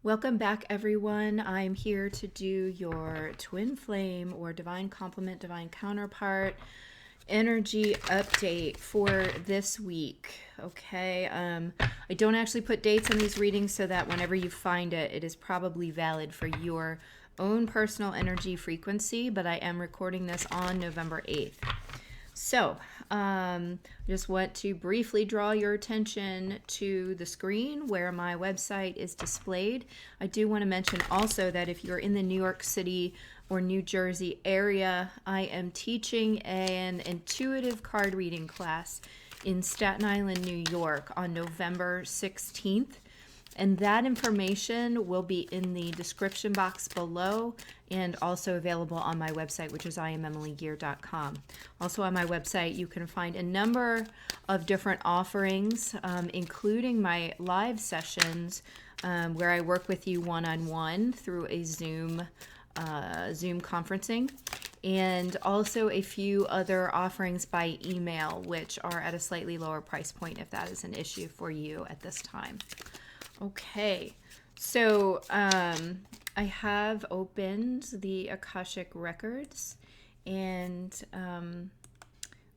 Welcome back, everyone. I'm here to do your twin flame or divine complement, divine counterpart energy update for this week. Okay. I don't actually put dates in these readings so that whenever you find it, it is probably valid for your own personal energy frequency, but I am recording this on November 8th. So, just want to briefly draw your attention to the screen where my website is displayed. I do want to mention also that if you're in the New York City or New Jersey area, I am teaching an intuitive card reading class in Staten Island, New York on November 16th. And that information will be in the description box below and also available on my website, which is IamEmilyGear.com. Also on my website, you can find a number of different offerings, including my live sessions where I work with you one-on-one through a Zoom conferencing, and also a few other offerings by email, which are at a slightly lower price point if that is an issue for you at this time. Okay, so I have opened the Akashic records, and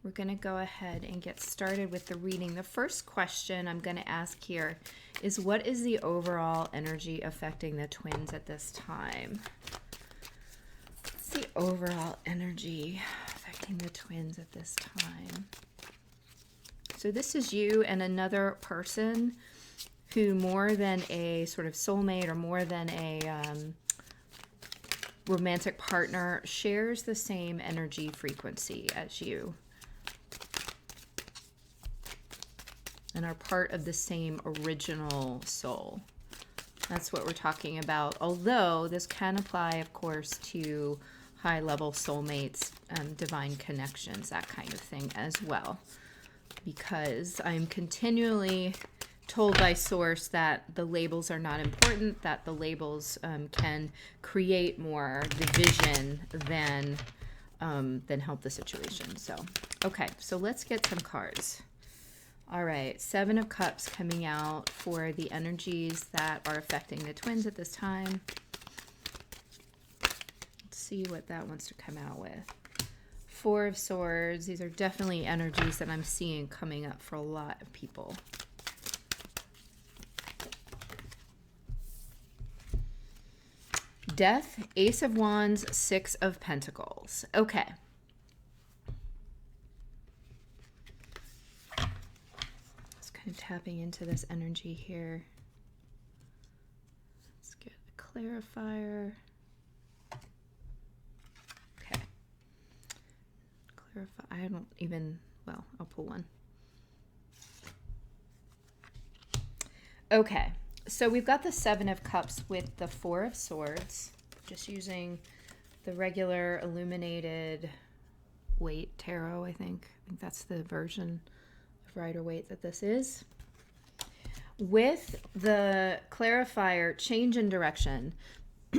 we're going to go ahead and get started with the reading. The first question I'm going to ask here is, what is the overall energy affecting the twins at this time? What's the overall energy affecting the twins at this time? So this is you and another person who, more than a sort of soulmate or more than a romantic partner, shares the same energy frequency as you and are part of the same original soul. That's what we're talking about. Although this can apply, of course, to high-level soulmates, divine connections, that kind of thing as well. Because I'm continually told by source that the labels are not important, that the labels can create more division than help the situation. So, okay, so let's get some cards. All right, Seven of Cups coming out for the energies that are affecting the twins at this time. Let's see what that wants to come out with. Four of Swords. These are definitely energies that I'm seeing coming up for a lot of people. Death, Ace of Wands, Six of Pentacles. Okay. Just kind of tapping into this energy here. Let's get a clarifier. Okay. Clarify. I don't even, well, I'll pull one. Okay. So we've got the Seven of Cups with the Four of Swords, just using the regular illuminated Waite tarot, I think. That's the version of Rider-Waite that this is. With the clarifier, change in direction.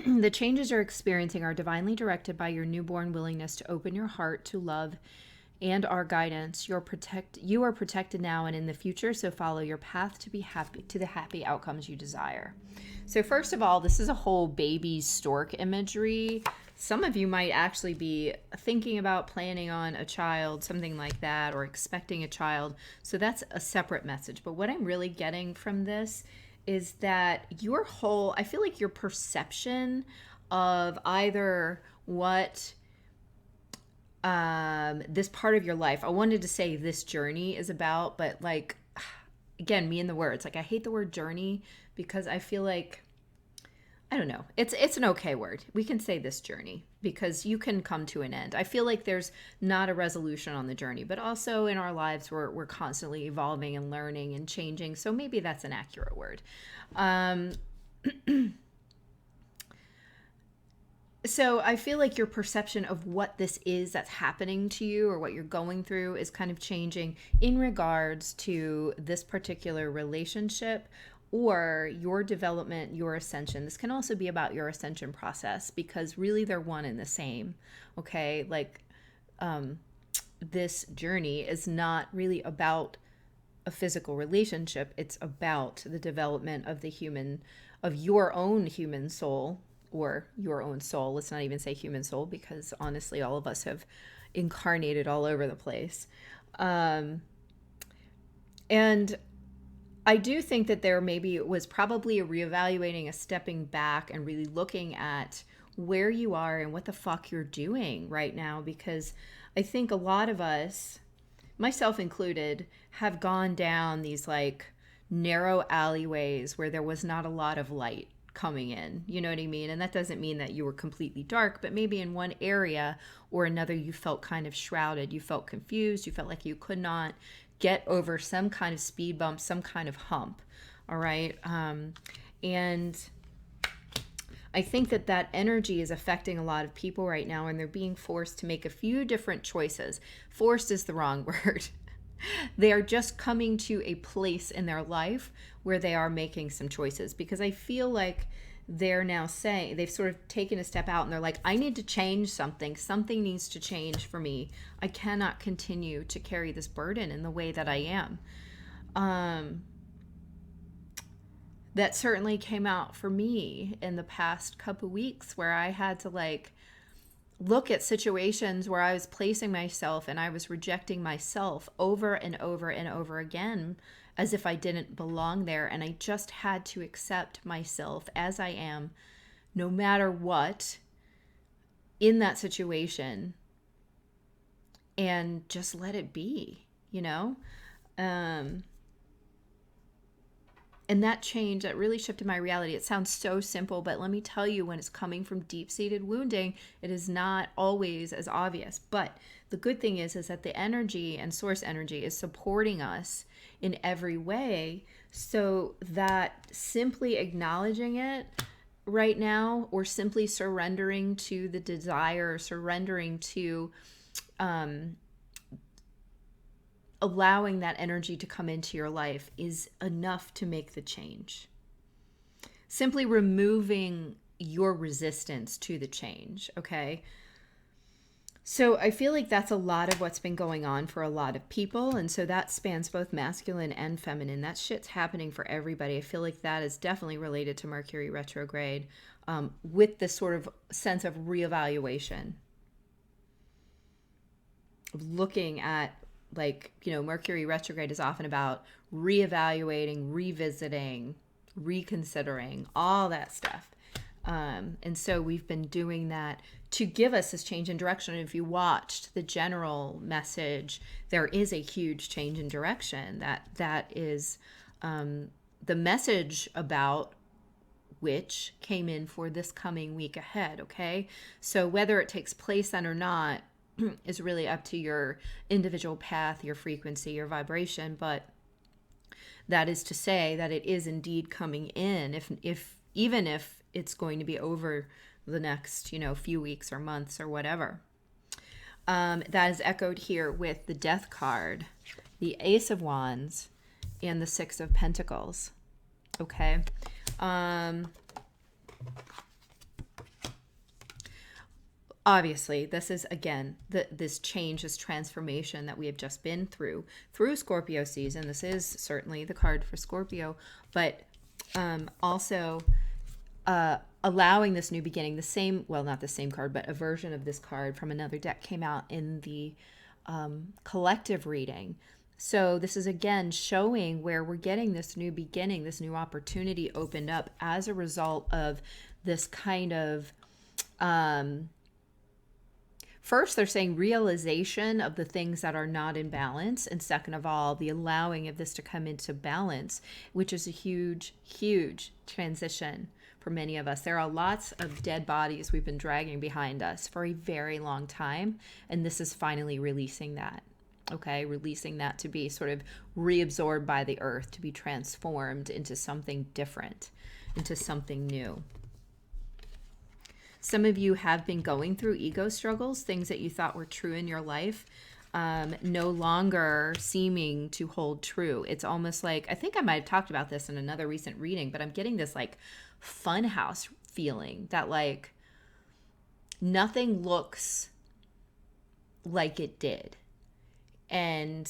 The changes you're experiencing are divinely directed by your newborn willingness to open your heart to love and our guidance. You are protected now and in the future, so follow your path to be happy, to the happy outcomes you desire. So first of all, this is a whole baby stork imagery. Some of you might actually be thinking about planning on a child, something like that, or expecting a child. So that's a separate message. But what I'm really getting from this is that I feel like your perception of either what this part of your life, I wanted to say this journey is about, but like, again, me and the words, like I hate the word journey because I feel like, I don't know, it's an okay word. We can say this journey because you can come to an end. I feel like there's not a resolution on the journey, but also in our lives we're constantly evolving and learning and changing. So maybe that's an accurate word. So I feel like your perception of what this is that's happening to you or what you're going through is kind of changing in regards to this particular relationship or your development, your ascension. This can also be about your ascension process because really they're one and the same. Okay, like this journey is not really about a physical relationship. It's about the development of of your own human soul, or your own soul. Let's not even say human soul, because honestly, all of us have incarnated all over the place. And I do think that there maybe was probably a reevaluating, a stepping back, and really looking at where you are and what the fuck you're doing right now. Because I think a lot of us, myself included, have gone down these like narrow alleyways where there was not a lot of light coming in. You know what I mean? And that doesn't mean that you were completely dark, but maybe in one area or another you felt kind of shrouded. You felt confused. You felt like you could not get over some kind of speed bump, some kind of hump. All right. And I think that that energy is affecting a lot of people right now, and they're being forced to make a few different choices. Forced is the wrong word. They are just coming to a place in their life where they are making some choices, because I feel like they're now saying, they've sort of taken a step out and they're like, I need to change something. Something needs to change for me. I cannot continue to carry this burden in the way that I am. That certainly came out for me in the past couple weeks, where I had to like look at situations where I was placing myself and I was rejecting myself over and over and over again, as if I didn't belong there. And I just had to accept myself as I am, no matter what, in that situation, and just let it be, you know? And that change, that really shifted my reality. It sounds so simple, but let me tell you, when it's coming from deep-seated wounding, it is not always as obvious. But the good thing is that the energy and source energy is supporting us in every way, so that simply acknowledging it right now, or simply surrendering to the desire, surrendering to allowing that energy to come into your life, is enough to make the change. Simply removing your resistance to the change, okay? So I feel like that's a lot of what's been going on for a lot of people. And so that spans both masculine and feminine. That shit's happening for everybody. I feel like that is definitely related to Mercury retrograde, with this sort of sense of reevaluation. Looking at, like, you know, Mercury retrograde is often about reevaluating, revisiting, reconsidering, all that stuff. And so we've been doing that to give us this change in direction. And if you watched the general message, there is a huge change in direction. That is the message about which came in for this coming week ahead, okay? So whether it takes place then or not is really up to your individual path, your frequency, your vibration. But that is to say that it is indeed coming in, even if it's going to be over the next, you know, few weeks or months or whatever. That is echoed here with the Death card, the Ace of Wands, and the Six of Pentacles. Okay. Obviously, this is, again, this change, this transformation that we have just been through Scorpio season. This is certainly the card for Scorpio, but also allowing this new beginning. The same, well, not the same card, but a version of this card from another deck came out in the collective reading. So this is, again, showing where we're getting this new beginning, this new opportunity opened up as a result of this kind of... First, they're saying realization of the things that are not in balance. And second of all, the allowing of this to come into balance, which is a huge, huge transition for many of us. There are lots of dead bodies we've been dragging behind us for a very long time. And this is finally releasing that. Okay, releasing that to be sort of reabsorbed by the earth, to be transformed into something different, into something new. Some of you have been going through ego struggles, things that you thought were true in your life, no longer seeming to hold true. It's almost like, I think I might have talked about this in another recent reading, but I'm getting this like funhouse feeling that like nothing looks like it did. And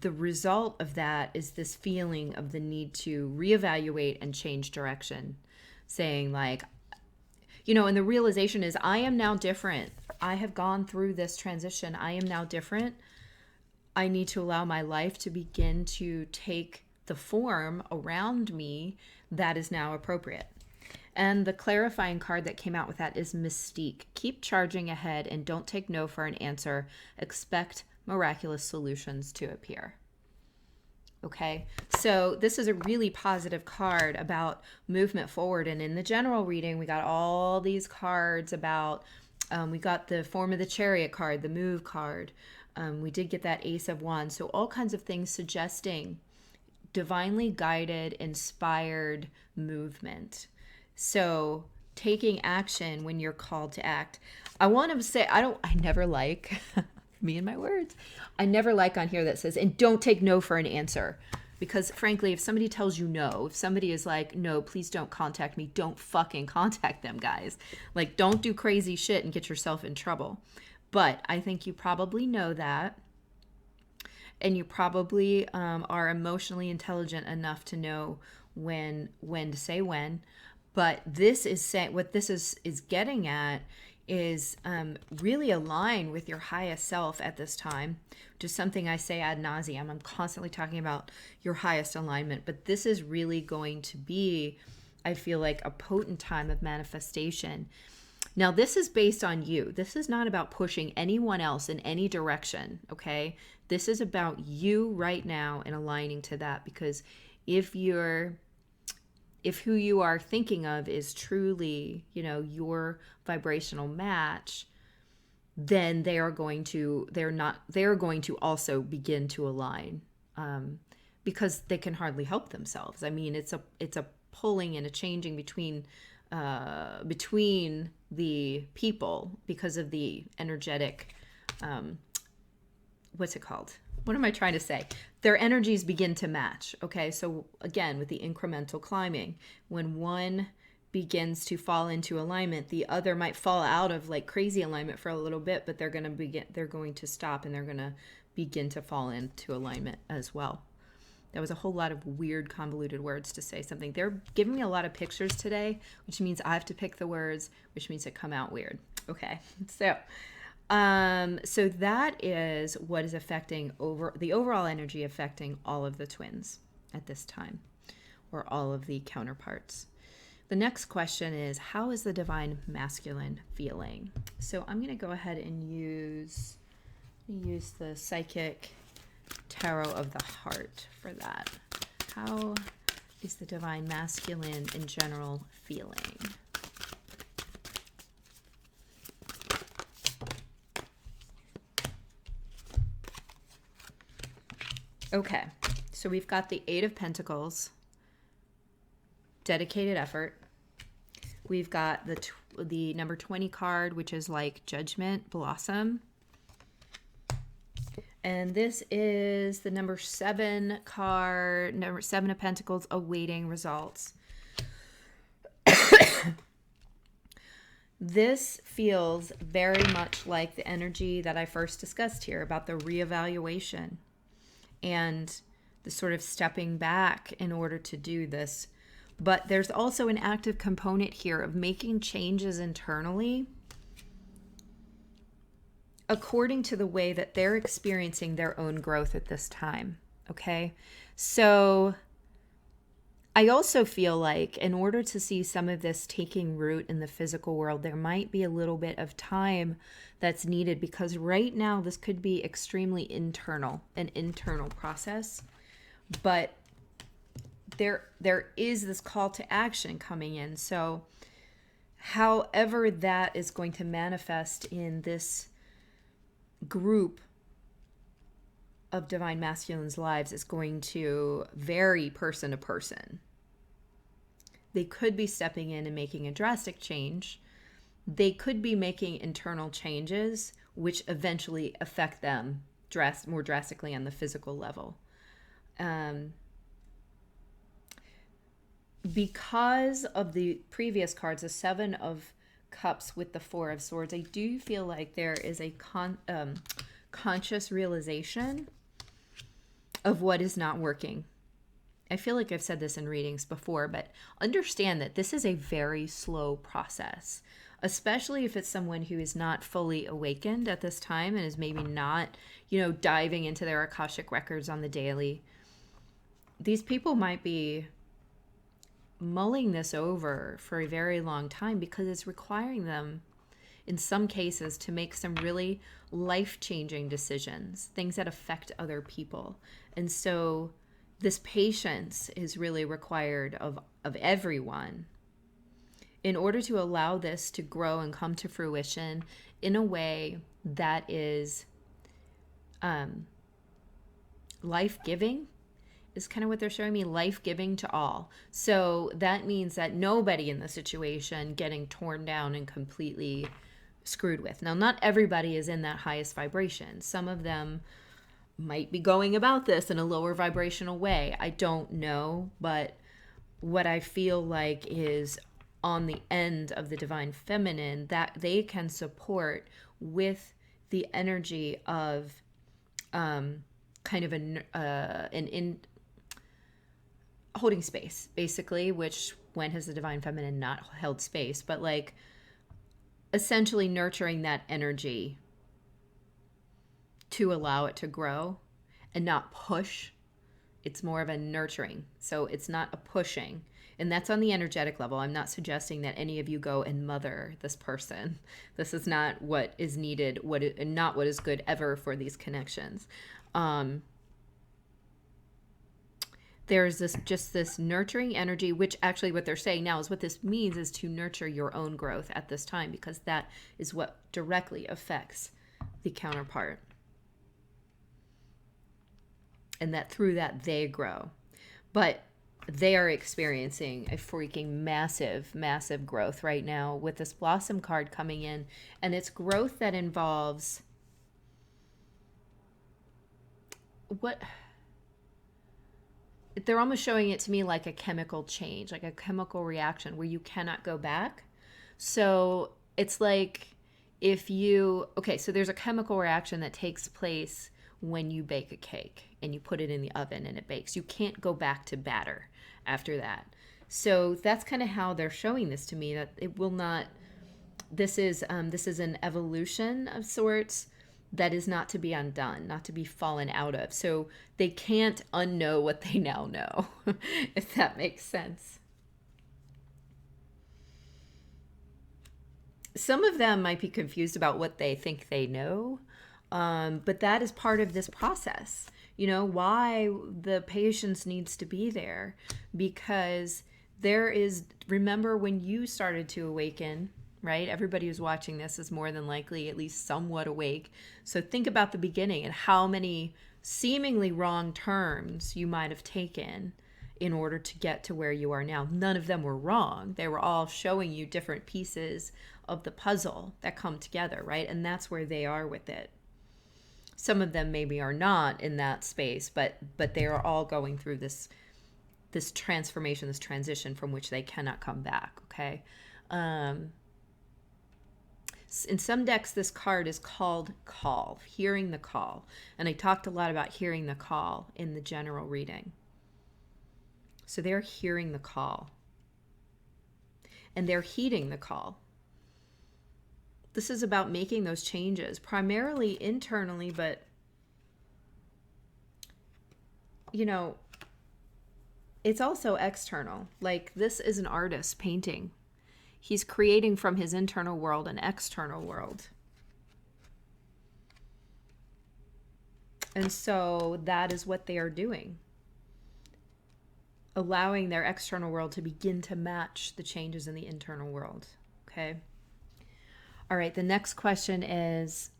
the result of that is this feeling of the need to reevaluate and change direction, saying like, and the realization is, I am now different. I have gone through this transition. I am now different. I need to allow my life to begin to take the form around me that is now appropriate. And the clarifying card that came out with that is Mystique. Keep charging ahead and don't take no for an answer. Expect miraculous solutions to appear. Okay, so this is a really positive card about movement forward. And in the general reading, we got all these cards about, we got the Form of the Chariot card, the Move card. We did get that Ace of Wands. So all kinds of things suggesting divinely guided, inspired movement. So taking action when you're called to act. I want to say, I never like, me and my words, I never like on here that says, and don't take no for an answer. Because frankly, if somebody tells you no, if somebody is like, no, please don't contact me, don't fucking contact them, guys. Like, don't do crazy shit and get yourself in trouble. But I think you probably know that. And you probably are emotionally intelligent enough to know when to say when. But this is saying, what this is getting at is really align with your highest self at this time, which is something I say ad nauseum. I'm constantly talking about your highest alignment, but this is really going to be, I feel like, a potent time of manifestation. Now, this is based on you. This is not about pushing anyone else in any direction, okay? This is about you right now and aligning to that, because if who you are thinking of is truly, your vibrational match, then they are going to also begin to align, because they can hardly help themselves. I mean, it's a pulling and a changing between the people because of the energetic, what's it called? What am I trying to say? Their energies begin to match. Okay, so again, with the incremental climbing, when one begins to fall into alignment, the other might fall out of like crazy alignment for a little bit, but they're going to stop and they're going to begin to fall into alignment as well. That was a whole lot of weird, convoluted words to say something. They're giving me a lot of pictures today, which means I have to pick the words, which means it come out weird. Okay, so that is what is affecting the overall energy affecting all of the twins at this time, or all of the counterparts. The next question is, how is the divine masculine feeling? So I'm going to go ahead and use the psychic tarot of the heart for that. How is the divine masculine in general feeling? Okay, so we've got the Eight of Pentacles, dedicated effort. We've got the number 20 card, which is like judgment, blossom. And this is the number 7 card, number 7 of Pentacles, awaiting results. This feels very much like the energy that I first discussed here about the reevaluation and the sort of stepping back in order to do this. But there's also an active component here of making changes internally according to the way that they're experiencing their own growth at this time. Okay? So I also feel like in order to see some of this taking root in the physical world, there might be a little bit of time that's needed, because right now this could be extremely internal, an internal process. But there is this call to action coming in. So however that is going to manifest in this group of divine masculines' lives is going to vary person to person. They could be stepping in and making a drastic change. They could be making internal changes which eventually affect them more drastically on the physical level. Because of the previous cards, the 7 of Cups with the 4 of Swords, I do feel like there is a conscious realization of what is not working. I feel like I've said this in readings before, but understand that this is a very slow process, especially if it's someone who is not fully awakened at this time and is maybe not, diving into their akashic records on the daily. These people might be mulling this over for a very long time because it's requiring them, in some cases, to make some really life-changing decisions, things that affect other people. And so this patience is really required of everyone in order to allow this to grow and come to fruition in a way that is life-giving, is kind of what they're showing me, life-giving to all. So that means that nobody in the situation getting torn down and completely screwed with. Now, not everybody is in that highest vibration. Some of them might be going about this in a lower vibrational way. I don't know, but what I feel like is on the end of the divine feminine, that they can support with the energy of kind of holding space, basically, which when has the divine feminine not held space, but like essentially nurturing that energy to allow it to grow and not push. It's more of a nurturing. So it's not a pushing. And that's on the energetic level. I'm not suggesting that any of you go and mother this person. This is not what is needed, not what is good ever for these connections. There's this nurturing energy, which actually what they're saying now is what this means is to nurture your own growth at this time, because that is what directly affects the counterpart. And that through that they grow. But they are experiencing a freaking massive, massive growth right now with this Blossom card coming in. And it's growth that involves they're almost showing it to me like a chemical change, like a chemical reaction where you cannot go back. So it's like so there's a chemical reaction that takes place when you bake a cake and you put it in the oven and it bakes. You can't go back to batter after that. So that's kind of how they're showing this to me, that it will not, this is an evolution of sorts that is not to be undone, not to be fallen out of. So they can't unknow what they now know, if that makes sense. Some of them might be confused about what they think they know, but that is part of this process. Why the patience needs to be there, because remember when you started to awaken, right? Everybody who's watching this is more than likely at least somewhat awake. So think about the beginning and how many seemingly wrong turns you might have taken in order to get to where you are now. None of them were wrong. They were all showing you different pieces of the puzzle that come together, right? And that's where they are with it. Some of them maybe are not in that space, but they are all going through this transformation, this transition from which they cannot come back, okay? In some decks, this card is called Call, hearing the call. And I talked a lot about hearing the call in the general reading. So they're hearing the call. And they're heeding the call. This is about making those changes, primarily internally, but, it's also external. Like, this is an artist painting. He's creating from his internal world an external world. And so that is what they are doing. Allowing their external world to begin to match the changes in the internal world. Okay? All right, the next question is,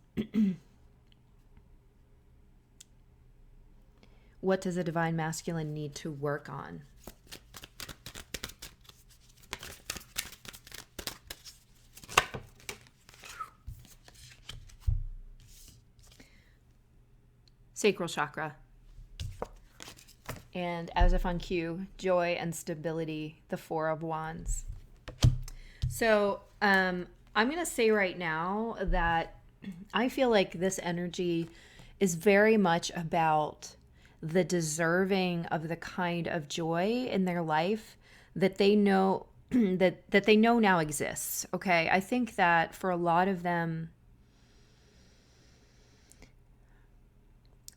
what does a divine masculine need to work on? Sacral chakra. And as if on cue, joy and stability, the Four of Wands. So I'm going to say right now that I feel like this energy is very much about the deserving of the kind of joy in their life that they know that they know now exists. Okay. I think that for a lot of them,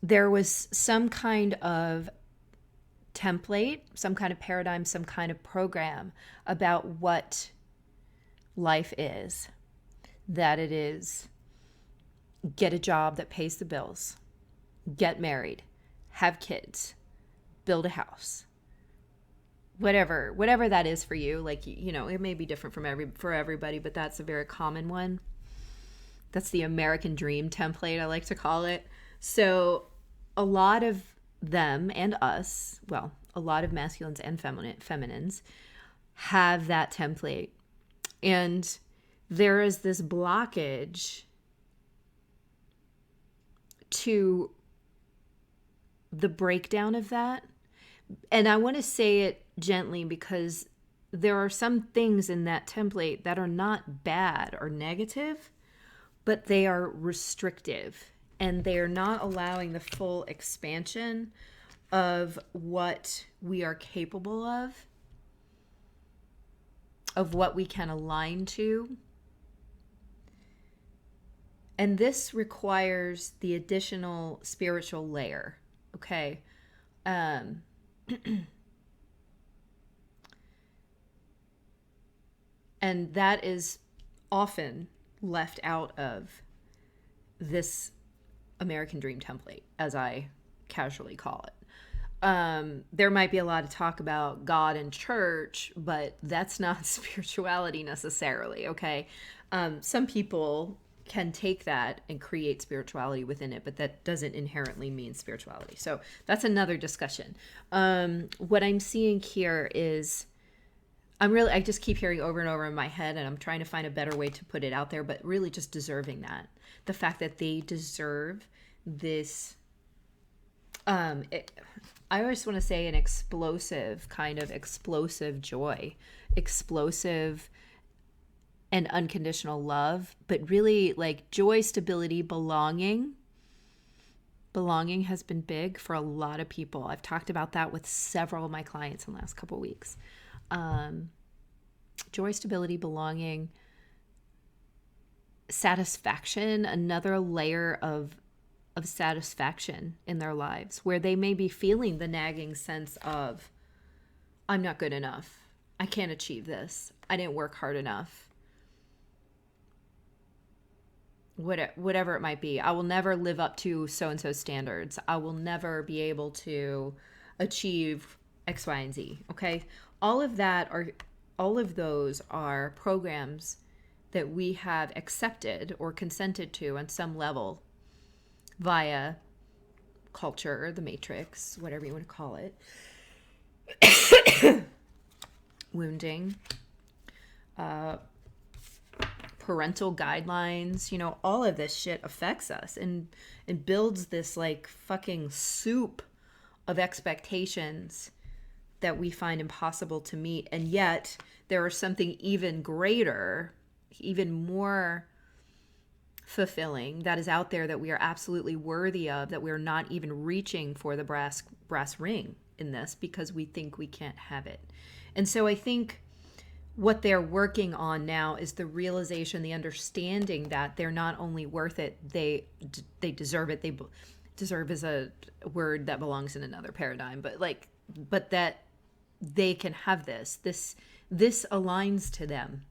there was some kind of template, some kind of paradigm, some kind of program about what life is. That it is get a job that pays the bills, get married, have kids, build a house. Whatever that is for you, like, you know, it may be different for everybody, but that's a very common one. That's the American dream template, I like to call it. So a lot of them and us, well, a lot of masculines and feminines have that template. And there is this blockage to the breakdown of that. And I want to say it gently because there are some things in that template that are not bad or negative, but they are restrictive and they are not allowing the full expansion of what we are capable of what we can align to. And this requires the additional spiritual layer, okay? And that is often left out of this American dream template, as I casually call it. There might be a lot of talk about God and church, but that's not spirituality necessarily, okay? Some people can take that and create spirituality within it, but that doesn't inherently mean spirituality. So that's another discussion. What I'm seeing here is I just keep hearing over and over in my head, and I'm trying to find a better way to put it out there, but really just deserving that. The fact that they deserve this, I always want to say an explosive joy, explosive and unconditional love, but really like joy, stability, belonging. Belonging has been big for a lot of people. I've talked about that with several of my clients in the last couple of weeks. Joy, stability, belonging, satisfaction, another layer of satisfaction in their lives where they may be feeling the nagging sense of, I'm not good enough. I can't achieve this. I didn't work hard enough. Whatever it might be. I will never live up to so-and-so standards. I will never be able to achieve X, Y, and Z. Okay. All of those are programs that we have accepted or consented to on some level via culture, the matrix, whatever you want to call it, wounding, parental guidelines, you know, all of this shit affects us and builds this like fucking soup of expectations that we find impossible to meet. And yet there is something even greater, even more fulfilling that is out there that we are absolutely worthy of, that we're not even reaching for the brass ring in this because we think we can't have it. And so I think what they're working on now is the realization, the understanding that they're not only worth it, they deserve it. They deserve is a word that belongs in another paradigm, but that they can have this aligns to them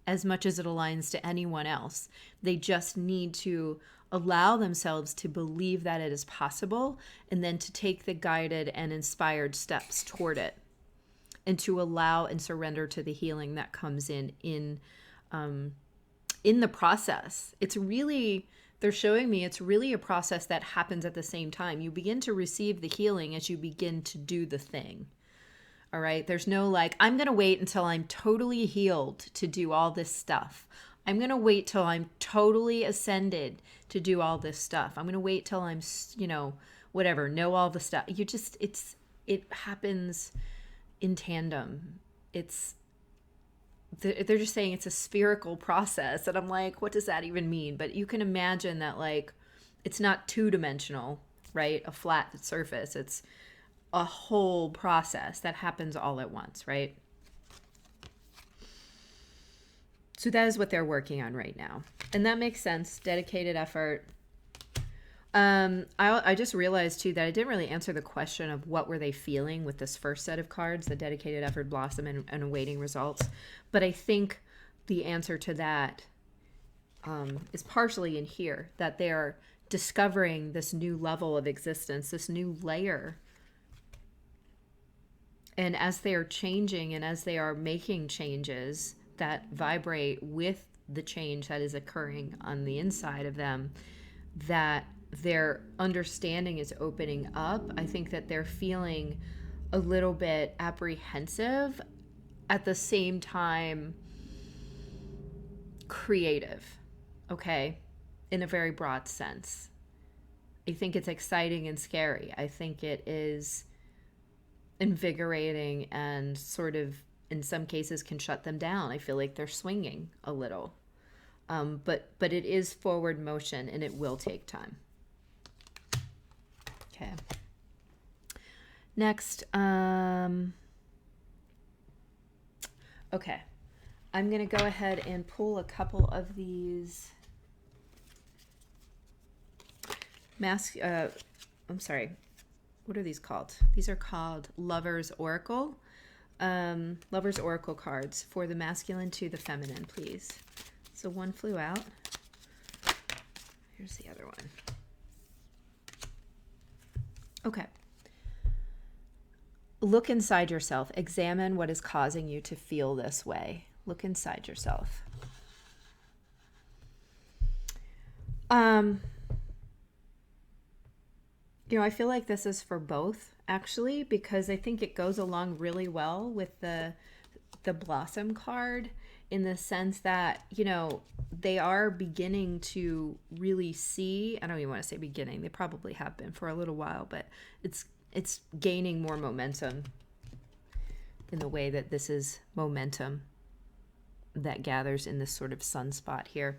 as much as it aligns to anyone else. They just need to allow themselves to believe that it is possible and then to take the guided and inspired steps toward it. And to allow and surrender to the healing that comes in the process. It's really, they're showing me it's really a process that happens at the same time. You begin to receive the healing as you begin to do the thing. All right. There's no like, I'm going to wait until I'm totally healed to do all this stuff. I'm going to wait till I'm totally ascended to do all this stuff. I'm going to wait till I'm, whatever, know all the stuff. It happens in tandem. They're just saying it's a spherical process. And I'm like, what does that even mean? But you can imagine that like, it's not two-dimensional. right? A flat surface. It's a whole process that happens all at once, right? So that is what they're working on right now. And that makes sense. Dedicated effort. I just realized too that I didn't really answer the question of what were they feeling with this first set of cards, the dedicated effort, blossom, and awaiting results. But I think the answer to that is partially in here, that they're discovering this new level of existence, this new layer. And as they are changing and as they are making changes that vibrate with the change that is occurring on the inside of them, that their understanding is opening up. I think that they're feeling a little bit apprehensive, at the same time creative, okay, in a very broad sense. I think it's exciting and scary. I think it is invigorating and sort of, in some cases, can shut them down. I feel like they're swinging a little. But it is forward motion, and it will take time. Okay. Next, okay. I'm going to go ahead and pull a couple of these I'm sorry. What are these called? These are called Lover's Oracle. Lover's Oracle cards for the masculine to the feminine, please. So one flew out. Here's the other one. Okay. Look inside yourself. Examine what is causing you to feel this way. Look inside yourself. I feel like this is for both, actually, because I think it goes along really well with the Blossom card, in the sense that, they are beginning to really see, I don't even want to say beginning, they probably have been for a little while, but it's gaining more momentum in the way that this is momentum that gathers in this sort of sunspot here.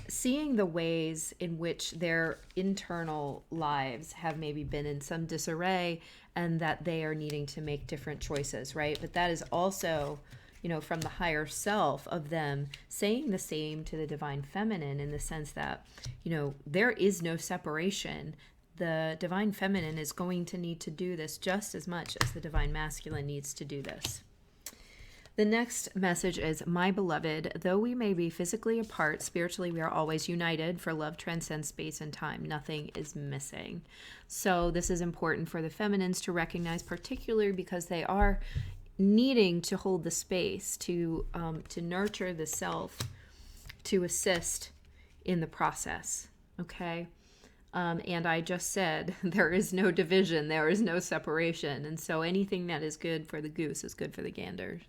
Seeing the ways in which their internal lives have maybe been in some disarray, and that they are needing to make different choices, right? But that is also, from the higher self of them saying the same to the divine feminine, in the sense that, there is no separation. The divine feminine is going to need to do this just as much as the divine masculine needs to do this. The next message is, my beloved, though we may be physically apart, spiritually we are always united, for love transcends space and time. Nothing is missing. So this is important for the feminines to recognize, particularly because they are needing to hold the space to nurture the self, to assist in the process. Okay. And I just said, there is no division, there is no separation. And so anything that is good for the goose is good for the gander,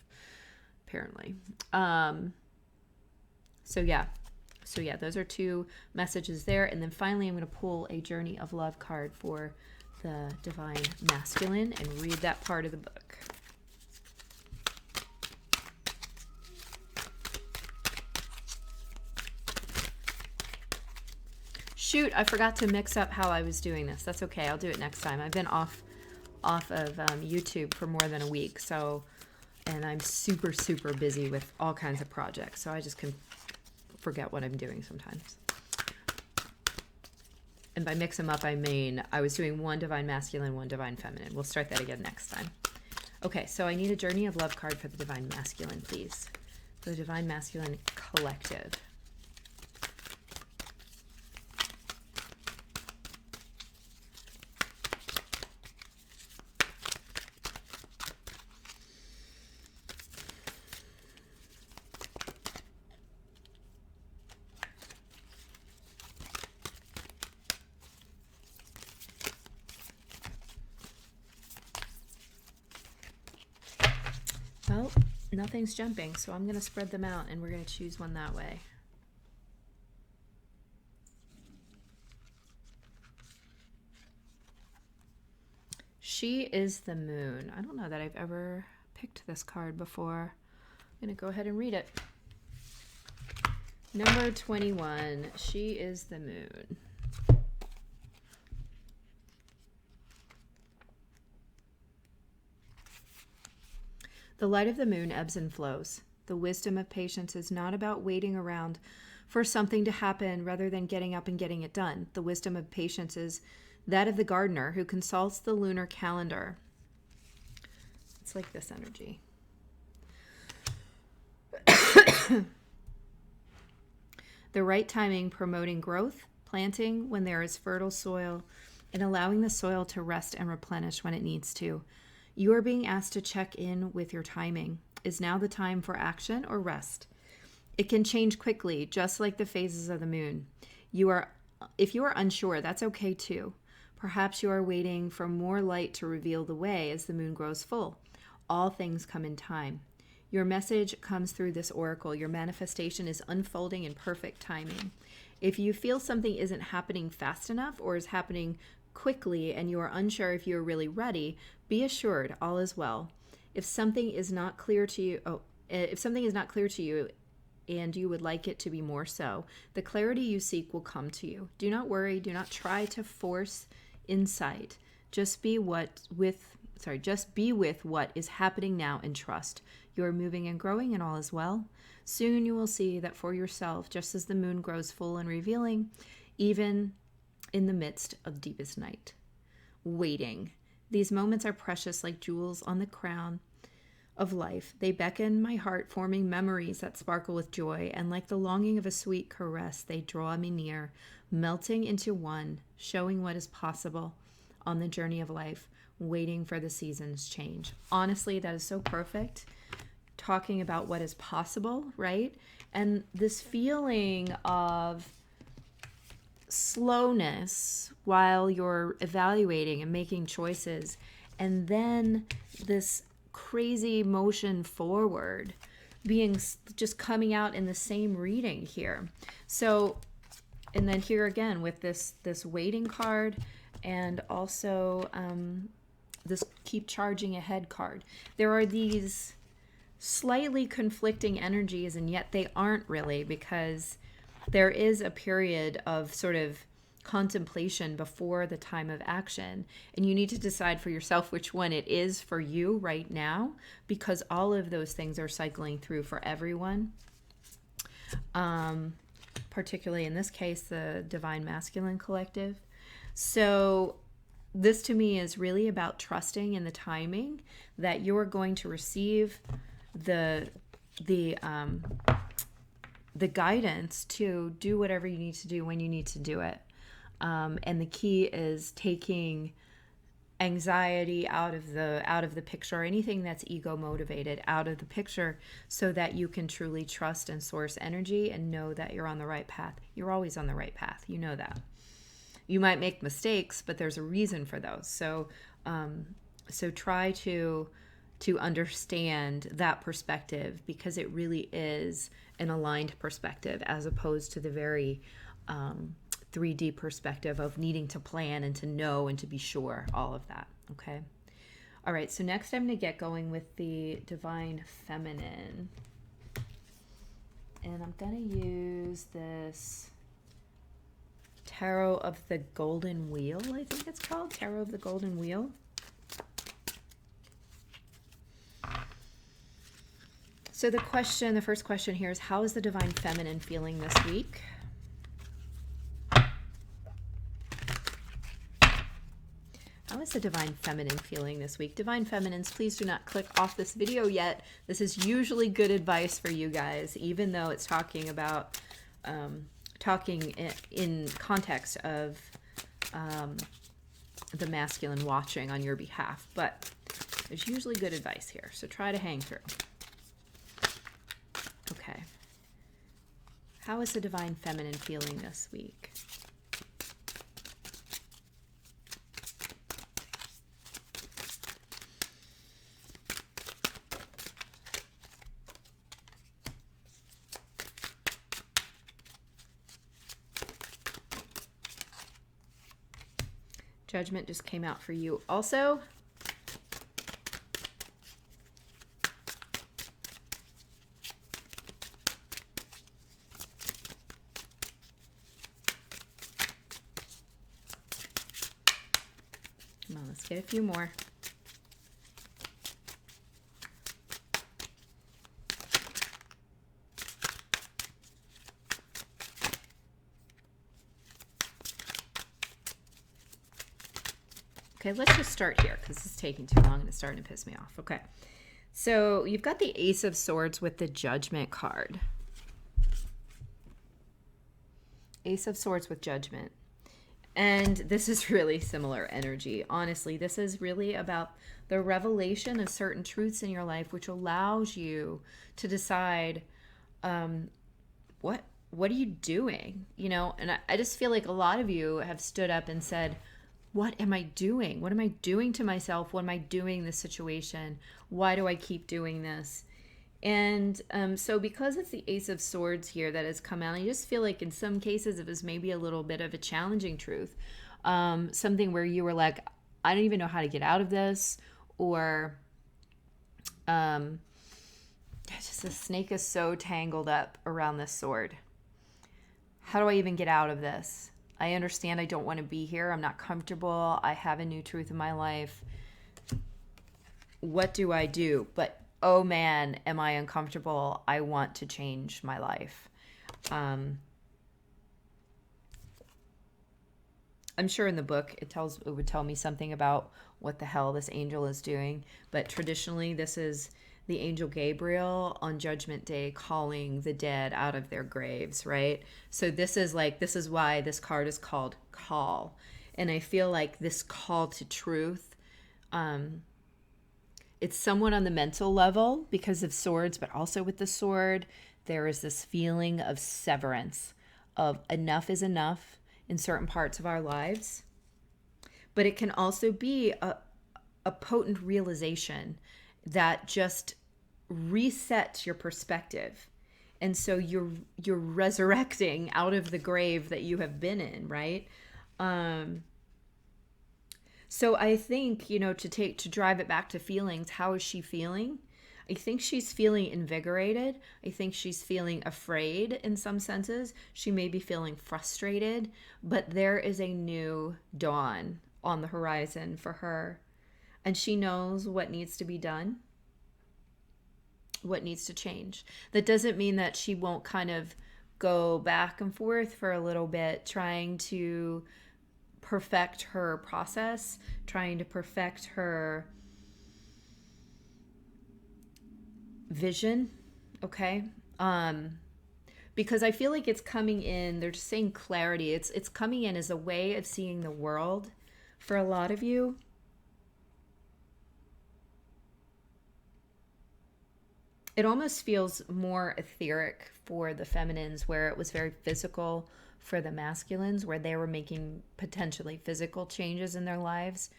apparently. So yeah, those are two messages there. And then finally, I'm going to pull a Journey of Love card for the divine masculine and read that part of the book. Shoot, I forgot to mix up how I was doing this. That's okay. I'll do it next time. I've been off of YouTube for more than a week, and I'm super, super busy with all kinds of projects, so I just can forget what I'm doing sometimes. And by mix them up, I mean I was doing one divine masculine, one divine feminine. We'll start that again next time. Okay, so I need a Journey of Love card for the divine masculine, please. The divine masculine collective. Well, nothing's jumping, so I'm going to spread them out, and we're going to choose one that way. She is the moon. I don't know that I've ever picked this card before. I'm going to go ahead and read it. Number 21. She is the moon. The light of the moon ebbs and flows. The wisdom of patience is not about waiting around for something to happen rather than getting up and getting it done. The wisdom of patience is that of the gardener who consults the lunar calendar. It's like this energy. The right timing promoting growth, planting when there is fertile soil, and allowing the soil to rest and replenish when it needs to. You are being asked to check in with your timing. Is now the time for action or rest? It can change quickly, just like the phases of the moon. If you are unsure, that's okay too. Perhaps you are waiting for more light to reveal the way as the moon grows full. All things come in time. Your message comes through this oracle. Your manifestation is unfolding in perfect timing. If you feel something isn't happening fast enough or is happening quickly and you are unsure if you are really ready, be assured all is well. If something is not clear to you, and you would like it to be more so, the clarity you seek will come to you. Do not worry. Do not try to force insight. Just be with what is happening now and trust. You are moving and growing and all is well. Soon you will see that for yourself, just as the moon grows full and revealing, even in the midst of deepest night. Waiting. These moments are precious like jewels on the crown of life. They beckon my heart, forming memories that sparkle with joy, and like the longing of a sweet caress, they draw me near, melting into one, showing what is possible on the journey of life, waiting for the seasons change. Honestly, that is so perfect. Talking about what is possible, right? And this feeling of slowness while you're evaluating and making choices, and then this crazy motion forward being just coming out in the same reading here. So, and then here again with this waiting card, and also this keep charging ahead card. There are these slightly conflicting energies, and yet they aren't really, because there is a period of sort of contemplation before the time of action, and you need to decide for yourself which one it is for you right now, because all of those things are cycling through for everyone, particularly in this case the Divine Masculine Collective. So this to me is really about trusting in the timing that you're going to receive the guidance to do whatever you need to do when you need to do it. And the key is taking anxiety out of the picture, anything that's ego motivated out of the picture, so that you can truly trust and source energy and know that you're on the right path. You're always on the right path. You know that. You might make mistakes, but there's a reason for those. So try to understand that perspective, because it really is an aligned perspective as opposed to the very 3D perspective of needing to plan and to know and to be sure, all of that. Okay. All right. So next I'm going to get going with the Divine Feminine, and I'm going to use this Tarot of the Golden Wheel. I think it's called Tarot of the Golden Wheel. So the first question here is, how is the Divine Feminine feeling this week? How is the Divine Feminine feeling this week? Divine Feminines, please do not click off this video yet. This is usually good advice for you guys, even though it's talking about, talking in context of the masculine watching on your behalf. But there's usually good advice here, so try to hang through. Okay. How is the Divine Feminine feeling this week? Judgment just came out for you also. Come on, let's get a few more. Okay, let's just start here because it's taking too long and it's starting to piss me off. Okay, so you've got the Ace of Swords with the Judgment card. Ace of Swords with Judgment. And this is really similar energy. Honestly, this is really about the revelation of certain truths in your life, which allows you to decide what are you doing? You know, and I just feel like a lot of you have stood up and said, what am I doing? What am I doing to myself? What am I doing in this situation? Why do I keep doing this? And so because it's the Ace of Swords here that has come out, I just feel like in some cases it was maybe a little bit of a challenging truth. Something where you were like, I don't even know how to get out of this. Or just the snake is so tangled up around this sword. How do I even get out of this? I understand I don't want to be here. I'm not comfortable. I have a new truth in my life. What do I do? But oh man, am I uncomfortable? I want to change my life. I'm sure in the book it would tell me something about what the hell this angel is doing. But traditionally, this is the angel Gabriel on Judgment Day calling the dead out of their graves, right? So this is why this card is called Call. And I feel like this call to truth, it's somewhat on the mental level because of swords, but also with the sword, there is this feeling of severance, of enough is enough in certain parts of our lives. But it can also be a potent realization that just resets your perspective. And so you're resurrecting out of the grave that you have been in, right? So I think, to drive it back to feelings, how is she feeling? I think she's feeling invigorated. I think she's feeling afraid in some senses. She may be feeling frustrated, but there is a new dawn on the horizon for her. And she knows what needs to be done, what needs to change. That doesn't mean that she won't kind of go back and forth for a little bit, trying to perfect her process, trying to perfect her vision, okay? Because I feel like it's coming in, they're just saying clarity. It's coming in as a way of seeing the world for a lot of you. It almost feels more etheric for the feminines, where it was very physical for the masculines, where they were making potentially physical changes in their lives.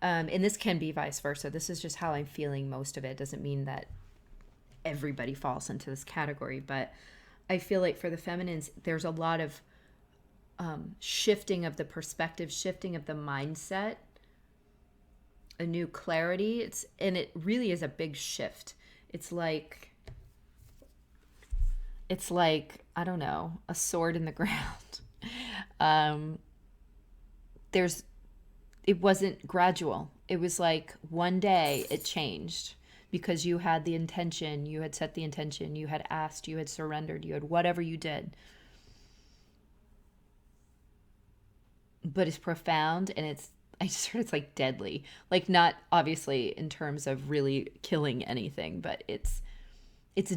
And this can be vice versa. This is just how I'm feeling most of it. It doesn't mean that everybody falls into this category, but I feel like for the feminines, there's a lot of shifting of the perspective, shifting of the mindset, a new clarity. And it really is a big shift. It's like, I don't know, a sword in the ground. It wasn't gradual. It was like one day it changed because you had the intention, you had set the intention, you had asked, you had surrendered, you had whatever you did. But it's profound, and I just heard it's like deadly. Like, not obviously in terms of really killing anything, but it's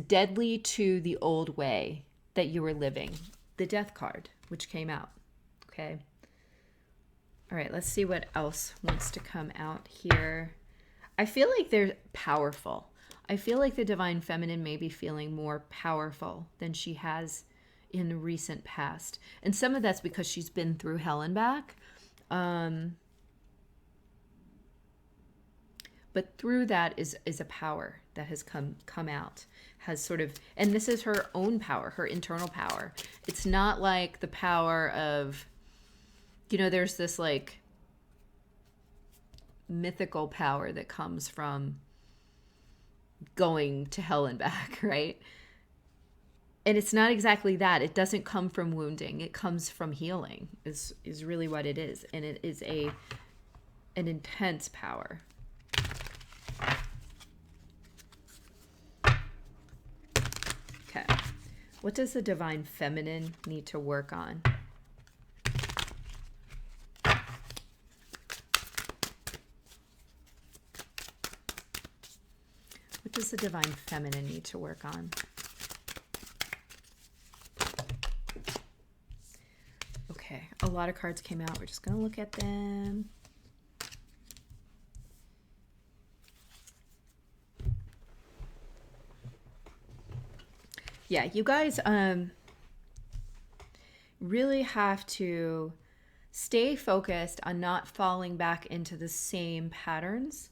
deadly to the old way that you were living. The Death card, which came out. Okay. All right, let's see what else wants to come out here. I feel like they're powerful. I feel like the Divine Feminine may be feeling more powerful than she has in the recent past. And some of that's because she's been through hell and back. But through that is a power that has come out, has sort of, and this is her own power, her internal power. It's not like the power of, there's this like mythical power that comes from going to hell and back, right? And it's not exactly that. It doesn't come from wounding. It comes from healing is really what it is. And it is an intense power. Okay. What does the Divine Feminine need to work on? does the divine feminine need to work on? Okay, a lot of cards came out. We're just going to look at them. Yeah, you guys really have to stay focused on not falling back into the same patterns.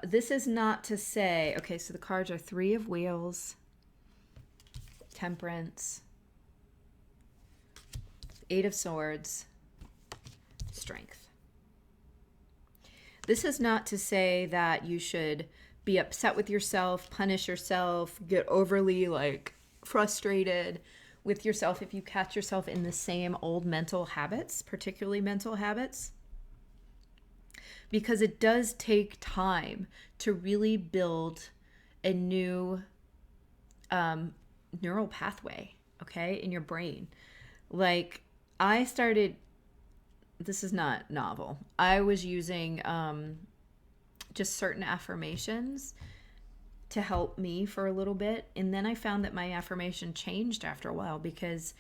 This is not to say, okay, so the cards are Three of Wheels, Temperance, Eight of Swords, Strength. This is not to say that you should be upset with yourself, punish yourself, get overly like frustrated with yourself if you catch yourself in the same old mental habits, particularly mental habits, because it does take time to really build a new neural pathway, okay, in your brain. Like I started, this is not novel. I was using just certain affirmations to help me for a little bit. And then I found that my affirmation changed after a while because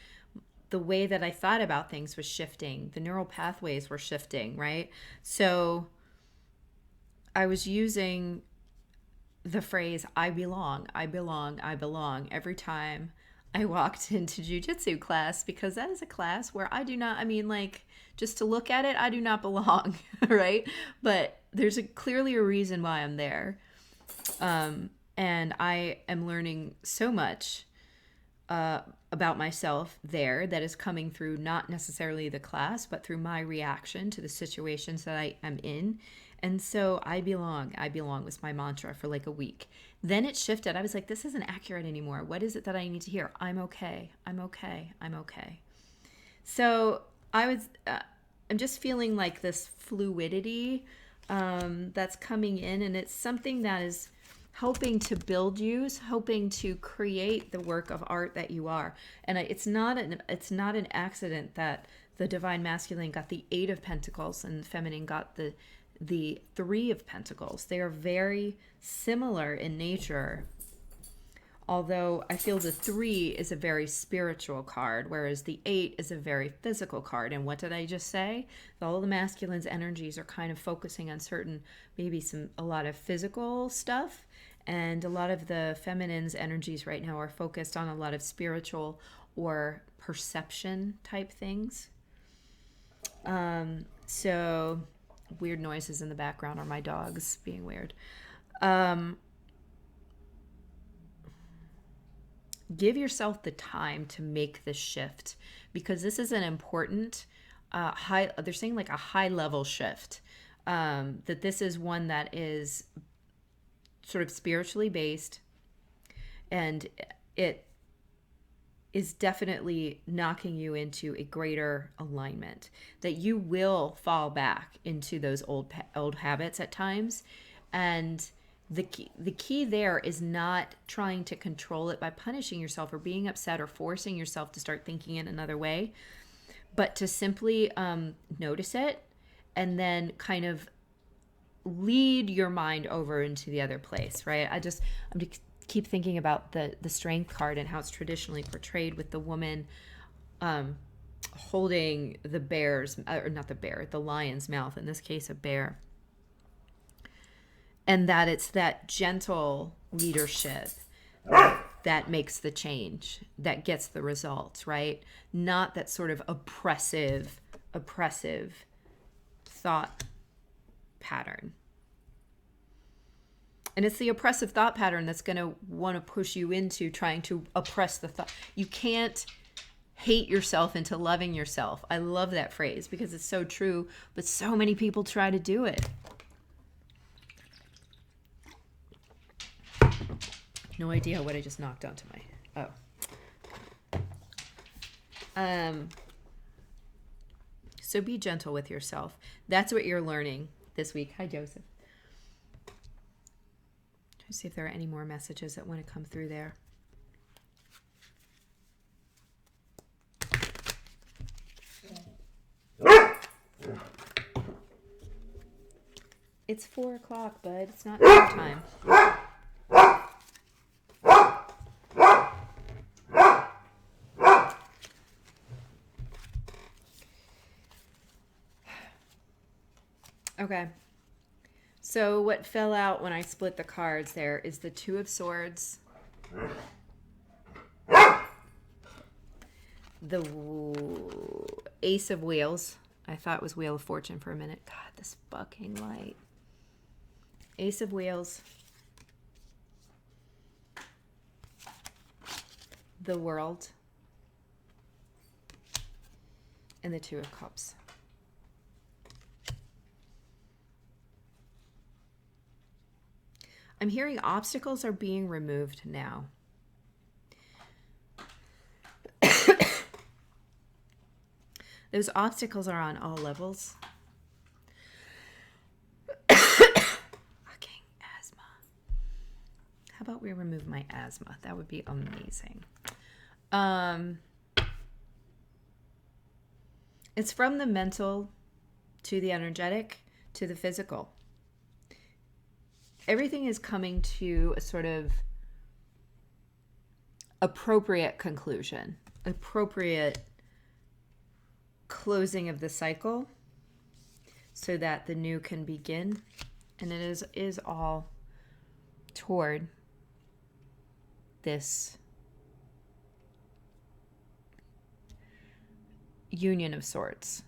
the way that I thought about things was shifting. The neural pathways were shifting, right? So I was using the phrase, I belong, I belong, I belong, every time I walked into jiu-jitsu class, because that is a class where I do not, I mean, like, just to look at it, I do not belong, right? But there's clearly a reason why I'm there. And I am learning so much about myself there that is coming through not necessarily the class, but through my reaction to the situations that I am in. And so I belong was my mantra for like a week. Then it shifted. I was like, this isn't accurate anymore. What is it that I need to hear? I'm okay. I'm okay. I'm okay. So I'm just feeling like this fluidity that's coming in, and it's something that is helping to build you, helping to create the work of art that you are. And it's not an accident that the divine masculine got the Eight of Pentacles and feminine got the Three of Pentacles. They are very similar in nature, although I feel the Three is a very spiritual card, whereas the Eight is a very physical card. And what did I just say? All the masculine's energies are kind of focusing on certain, maybe a lot of physical stuff, and a lot of the feminine's energies right now are focused on a lot of spiritual or perception type things. So weird noises in the background are my dogs being weird. Give yourself the time to make this shift, because this is an important they're saying like a high level shift, that this is one that is sort of spiritually based, and it is definitely knocking you into a greater alignment, that you will fall back into those old habits at times. And the key there is not trying to control it by punishing yourself or being upset or forcing yourself to start thinking in another way, but to simply notice it and then kind of lead your mind over into the other place, right? I'm just keep thinking about the Strength card and how it's traditionally portrayed with the woman holding the the lion's mouth, in this case a bear, and that it's that gentle leadership that makes the change, that gets the results, right? Not that sort of oppressive thought pattern. And it's the oppressive thought pattern that's going to want to push you into trying to oppress the thought. You can't hate yourself into loving yourself. I love that phrase because it's so true, but so many people try to do it. No idea what I just knocked onto my... So be gentle with yourself. That's what you're learning this week. Hi, Joseph. Try to see if there are any more messages that want to come through there. It's 4 o'clock, bud. It's not dinner time. Okay. So what fell out when I split the cards there is the Two of Swords, the Ace of Wheels. I thought it was Wheel of Fortune for a minute. God, this fucking light. Ace of Wheels, the World, and the Two of Cups. I'm hearing obstacles are being removed now. Those obstacles are on all levels. Fucking asthma. How about we remove my asthma? That would be amazing. It's from the mental to the energetic to the physical. Everything is coming to a sort of appropriate conclusion, appropriate closing of the cycle so that the new can begin. And it is all toward this union of sorts.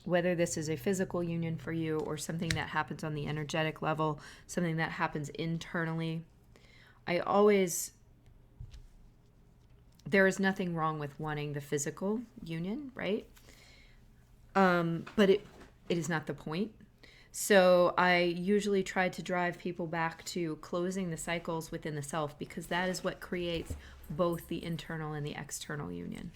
Whether this is a physical union for you or something that happens on the energetic level, something that happens internally. There is nothing wrong with wanting the physical union, right? But it is not the point. So I usually try to drive people back to closing the cycles within the self, because that is what creates both the internal and the external union.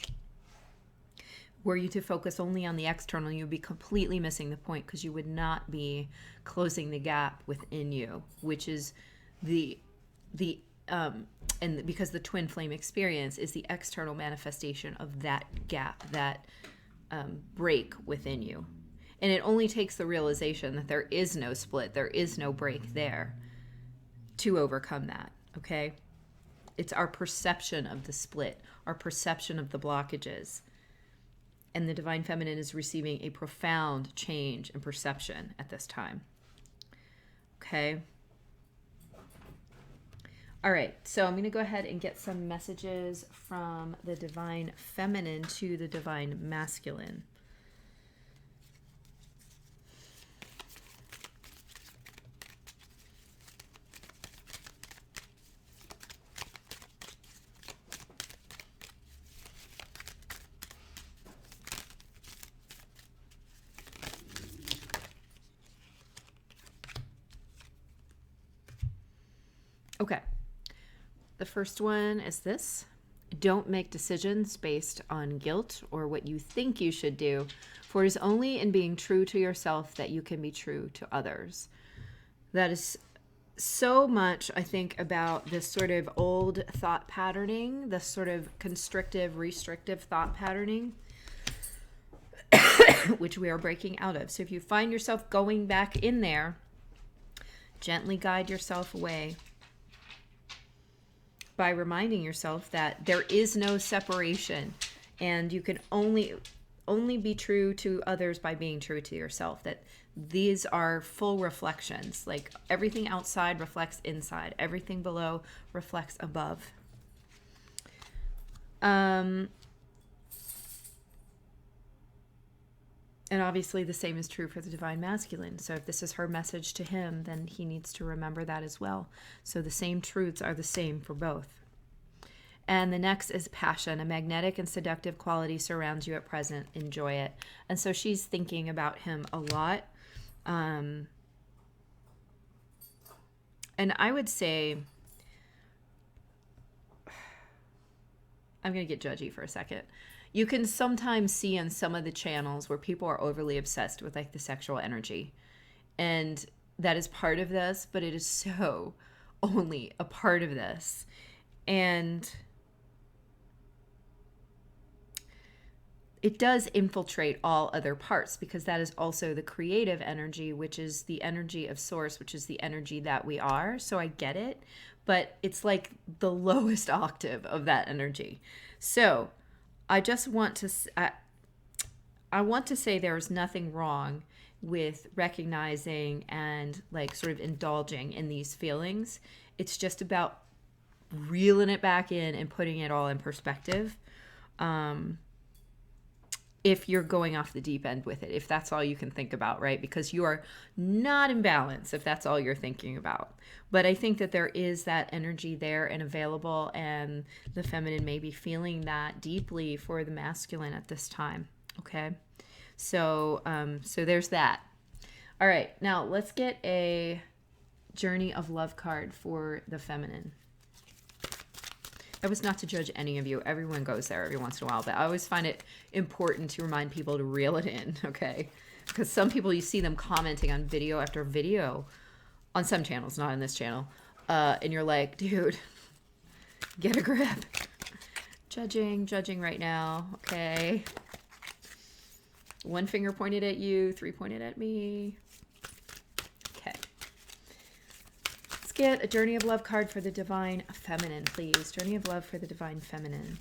Were you to focus only on the external, you'd be completely missing the point, because you would not be closing the gap within you, which is and because the twin flame experience is the external manifestation of that gap, that break within you. And it only takes the realization that there is no split, there is no break there to overcome that, okay? It's our perception of the split, our perception of the blockages. And the Divine Feminine is receiving a profound change in perception at this time. Okay. All right. So I'm going to go ahead and get some messages from the Divine Feminine to the Divine Masculine. Okay. The first one is this. Don't make decisions based on guilt or what you think you should do, for it is only in being true to yourself that you can be true to others. That is so much, I think, about this sort of old thought patterning, this sort of constrictive, restrictive thought patterning, which we are breaking out of. So if you find yourself going back in there, gently guide yourself away by reminding yourself that there is no separation, and you can only be true to others by being true to yourself, that these are full reflections. Like everything outside reflects inside, everything below reflects above. And obviously the same is true for the Divine Masculine. So if this is her message to him, then he needs to remember that as well. So the same truths are the same for both. And the next is passion. A magnetic and seductive quality surrounds you at present. Enjoy it. And so she's thinking about him a lot. And I would say, I'm going to get judgy for a second. You can sometimes see on some of the channels where people are overly obsessed with like the sexual energy. And that is part of this, but it is so only a part of this. And it does infiltrate all other parts, because that is also the creative energy, which is the energy of source, which is the energy that we are. So I get it, but it's like the lowest octave of that energy. So I just want to, I want to say there's nothing wrong with recognizing and like sort of indulging in these feelings. It's just about reeling it back in and putting it all in perspective. If you're going off the deep end with it, if that's all you can think about, right? Because you are not in balance if that's all you're thinking about. But I think that there is that energy there and available, and the feminine may be feeling that deeply for the masculine at this time. Okay, so there's that. All right, now let's get a Journey of Love card for the feminine. That was not to judge any of you. Everyone goes there every once in a while, but I always find it important to remind people to reel it in, okay? Because some people, you see them commenting on video after video on some channels, not on this channel, and you're like, dude, get a grip. Judging right now, okay? One finger pointed at you, 3 pointed at me. Okay. Let's get a Journey of Love card for the Divine Feminine, please. Journey of Love for the Divine Feminine.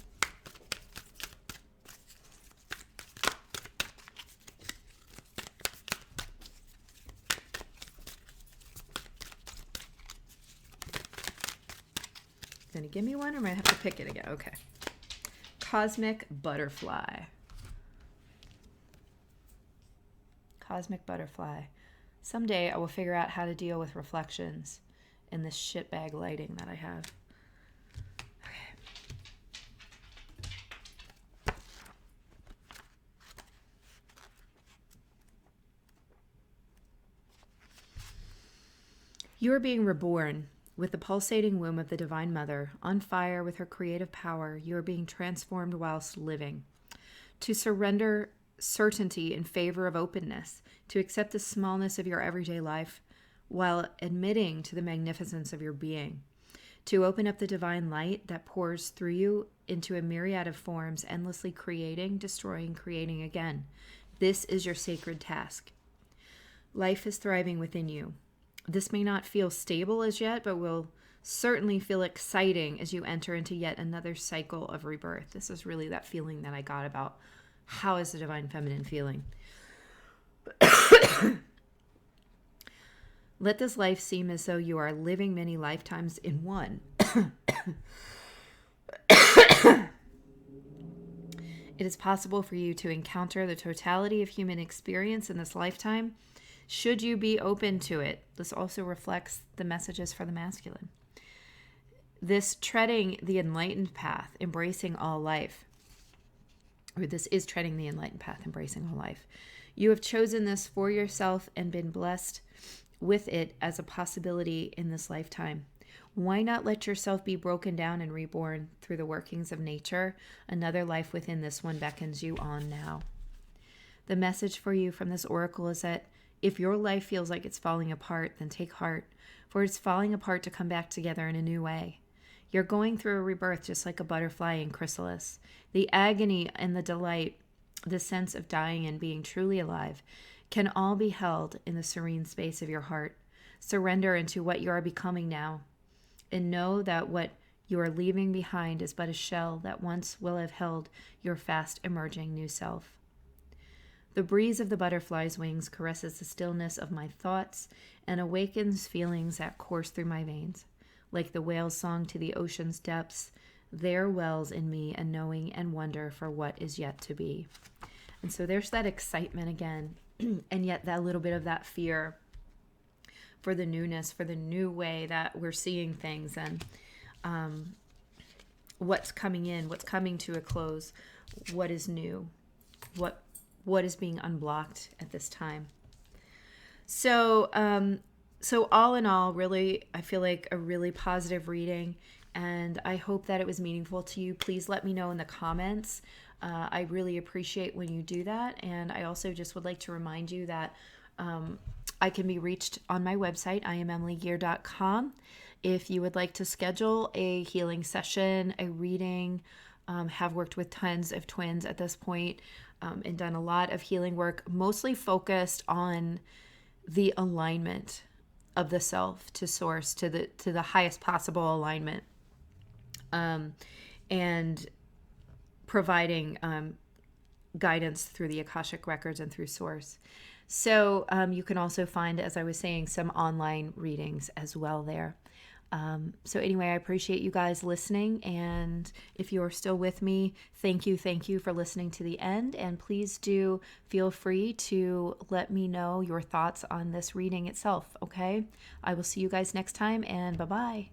Gonna give me one, or am I gonna have to pick it again? Okay. Cosmic Butterfly. Cosmic Butterfly. Someday I will figure out how to deal with reflections in this shitbag lighting that I have. Okay. You are being reborn with the pulsating womb of the Divine Mother, on fire with her creative power. You are being transformed whilst living. To surrender certainty in favor of openness, to accept the smallness of your everyday life while admitting to the magnificence of your being, to open up the divine light that pours through you into a myriad of forms, endlessly creating, destroying, creating again. This is your sacred task. Life is thriving within you. This may not feel stable as yet, but will certainly feel exciting as you enter into yet another cycle of rebirth. This is really that feeling that I got about how is the Divine Feminine feeling. Let this life seem as though you are living many lifetimes in one. It is possible for you to encounter the totality of human experience in this lifetime, should you be open to it. This also reflects the messages for the masculine. This treading the enlightened path, embracing all life. Or this is treading the enlightened path, embracing all life. You have chosen this for yourself and been blessed with it as a possibility in this lifetime. Why not let yourself be broken down and reborn through the workings of nature? Another life within this one beckons you on now. The message for you from this oracle is that if your life feels like it's falling apart, then take heart, for it's falling apart to come back together in a new way. You're going through a rebirth just like a butterfly in chrysalis. The agony and the delight, the sense of dying and being truly alive, can all be held in the serene space of your heart. Surrender into what you are becoming now, and know that what you are leaving behind is but a shell that once will have held your fast emerging new self. The breeze of the butterfly's wings caresses the stillness of my thoughts and awakens feelings that course through my veins. Like the whale's song to the ocean's depths, there wells in me a knowing and wonder for what is yet to be. And so there's that excitement again, and yet that little bit of that fear for the newness, for the new way that we're seeing things, and what's coming in, what's coming to a close, what is new, what is being unblocked at this time. So all in all, really, I feel like a really positive reading, and I hope that it was meaningful to you. Please let me know in the comments. I really appreciate when you do that, and I also just would like to remind you that I can be reached on my website, IamEmilyGear.com. If you would like to schedule a healing session, a reading, have worked with tons of twins at this point, and done a lot of healing work, mostly focused on the alignment of the self to source, to the highest possible alignment, and providing guidance through the akashic records and through source. So you can also find, as I was saying, some online readings as well there. So anyway, I appreciate you guys listening. And if you're still with me, thank you for listening to the end. And please do feel free to let me know your thoughts on this reading itself. Okay. I will see you guys next time, and bye-bye.